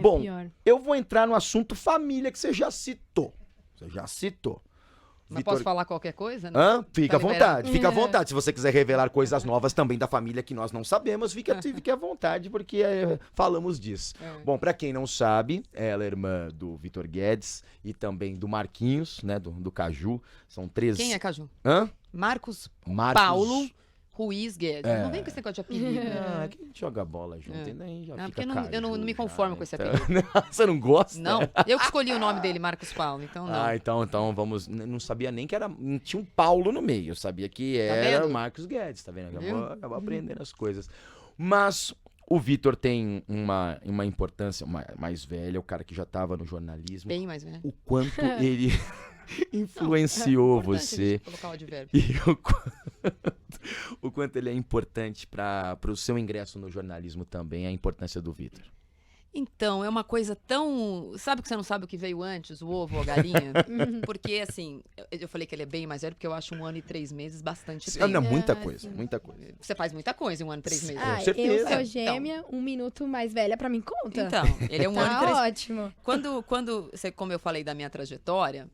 Bom, pior. eu vou entrar no assunto família que você já citou. Mas posso falar qualquer coisa? Né? Hã? Fica à Tá liberado. vontade, fica à vontade. Se você quiser revelar coisas novas também da família que nós não sabemos, fique à vontade, porque falamos disso. Bom, pra quem não sabe, ela é irmã do Vitor Guedes e também do Marquinhos, né, do Caju. São três... Quem é Caju? Hã? Marcos Marcos... Paulo Ruiz Guedes. Não vem com esse negócio de apelido. Ah, que a gente joga bola junto, e daí já Não, fica porque eu não me Caju conformo já, com esse então. apelido. Você não gosta? Não, eu que escolhi o nome dele, Marcos Paulo, então não. Ah, então vamos... Não sabia nem que era... Tinha um Paulo no meio, eu sabia que era vendo? o Marcos Guedes, tá vendo? Viu? Acabou aprendendo as coisas. Mas o Vitor tem uma importância mais velha, o cara que já tava no jornalismo. Bem mais velho. O quanto ele influenciou Importante a você gente colocar o advérbio. e o quanto ele é importante para o seu ingresso no jornalismo também, a importância do Vitor. Então, é uma coisa tão... Sabe que você não sabe o que veio antes, o ovo ou a galinha? Porque, assim, eu falei que ele é bem mais velho, porque eu acho 1 ano e 3 meses bastante tempo. Não, muita Ah, coisa, sim. muita coisa. Você faz muita coisa em 1 ano e 3 meses. Ah, certeza. eu sou É, gêmea, 1 minuto mais velha, pra mim conta. Então, ele é 1 ano e Tá 3 ótimo. Como eu falei da minha trajetória,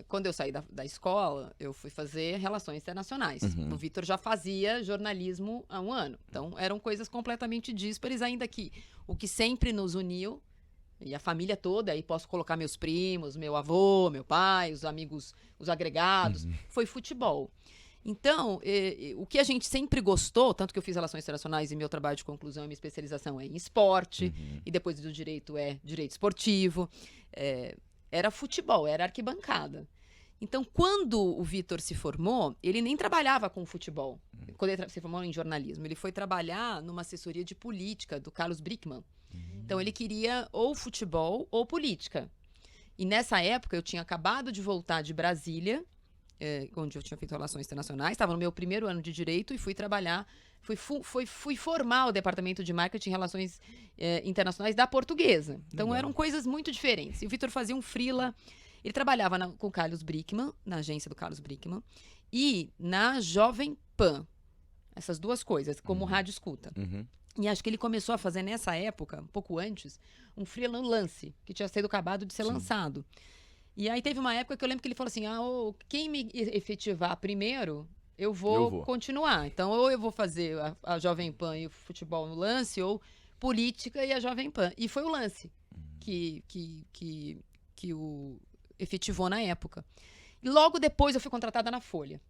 quando eu saí da escola, eu fui fazer relações internacionais. Uhum. O Vitor já fazia jornalismo há 1 ano. Então, eram coisas completamente díspares, ainda que o que sempre nos uniu, e a família toda, aí posso colocar meus primos, meu avô, meu pai, os amigos, os agregados, foi futebol. Então, o que a gente sempre gostou, tanto que eu fiz relações internacionais e meu trabalho de conclusão e minha especialização é em esporte, e depois do direito é direito esportivo, era futebol, era arquibancada. Então, quando o Vitor se formou, ele nem trabalhava com futebol. Quando ele se formou em jornalismo, ele foi trabalhar numa assessoria de política do Carlos Brickman. Então, ele queria ou futebol ou política. E nessa época, eu tinha acabado de voltar de Brasília, onde eu tinha feito relações internacionais, estava no meu primeiro ano de direito e fui trabalhar, fui formar o departamento de marketing e relações internacionais da Portuguesa. Então, eram coisas muito diferentes. E o Vitor fazia um freela. Ele trabalhava com o Carlos Brickman, na agência do Carlos Brickman, e na Jovem Pan. Essas duas coisas, como rádio escuta. E acho que ele começou a fazer nessa época, um pouco antes, um freelance, que tinha sido acabado de ser lançado. E aí teve uma época que eu lembro que ele falou assim, quem me efetivar primeiro, eu vou continuar. Então, ou eu vou fazer a Jovem Pan e o futebol no lance, ou política e a Jovem Pan. E foi o lance que o efetivou na época. E logo depois eu fui contratada na Folha.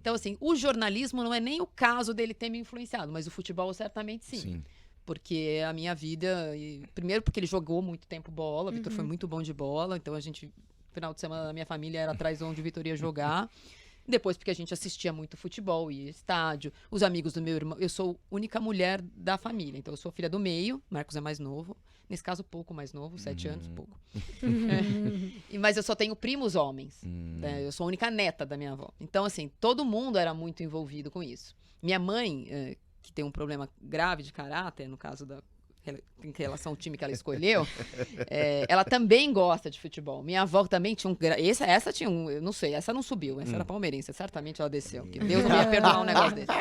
Então, assim, o jornalismo não é nem o caso dele ter me influenciado, mas o futebol certamente sim. Porque a minha vida... Primeiro porque ele jogou muito tempo bola, o Vitor foi muito bom de bola, então a gente, final de semana, a minha família era atrás de onde o Vitor ia jogar. Depois porque a gente assistia muito futebol, ia estádio, os amigos do meu irmão... Eu sou a única mulher da família, então eu sou filha do meio, Marcos é mais novo, nesse caso pouco mais novo, 7 anos, pouco. Mas eu só tenho primos homens, né? Eu sou a única neta da minha avó. Então, assim, todo mundo era muito envolvido com isso. Minha mãe, que tem um problema grave de caráter, no caso em relação ao time que ela escolheu, ela também gosta de futebol. Minha avó também tinha essa tinha eu não sei, essa não subiu, essa era palmeirense, certamente ela desceu, porque Deus não ia perdoar um negócio desse.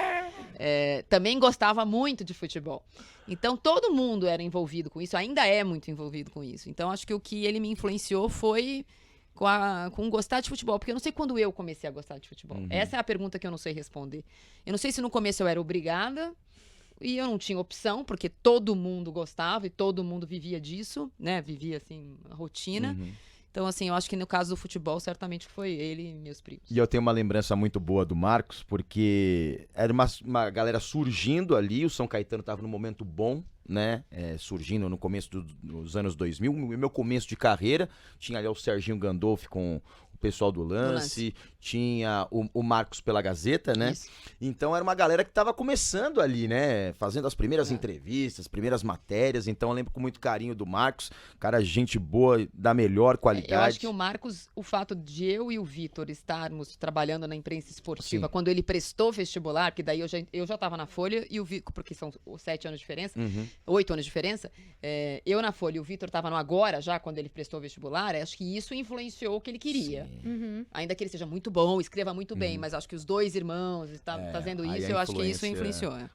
Também gostava muito de futebol. Então, todo mundo era envolvido com isso, ainda é muito envolvido com isso. Então, acho que o que ele me influenciou foi com gostar de futebol, porque eu não sei quando eu comecei a gostar de futebol. Essa é a pergunta que eu não sei responder. Eu não sei se no começo eu era obrigada, e eu não tinha opção, porque todo mundo gostava e todo mundo vivia disso, né? Vivia, assim, a rotina. Então, assim, eu acho que no caso do futebol, certamente foi ele e meus primos. E eu tenho uma lembrança muito boa do Marcos, porque era uma galera surgindo ali, o São Caetano estava num momento bom, né? Surgindo no começo dos anos 2000, no meu começo de carreira, tinha ali o Serginho Gandolfi com o pessoal do lance, tinha o Marcos pela Gazeta, né? Isso. Então era uma galera que estava começando ali, né? Fazendo as primeiras entrevistas, primeiras matérias. Então eu lembro com muito carinho do Marcos, cara, gente boa, da melhor qualidade. Eu acho que o Marcos, o fato de eu e o Vitor estarmos trabalhando na imprensa esportiva, quando ele prestou vestibular, porque daí eu já estava na Folha, e o Vitor, porque são 7 anos de diferença, 8 anos de diferença, eu na Folha e o Vitor estava no Agora, já quando ele prestou vestibular, acho que isso influenciou o que ele queria. Ainda que ele seja muito bom, escreva muito bem, mas acho que os dois irmãos estavam fazendo aí isso, a eu acho que isso influência- influenciou.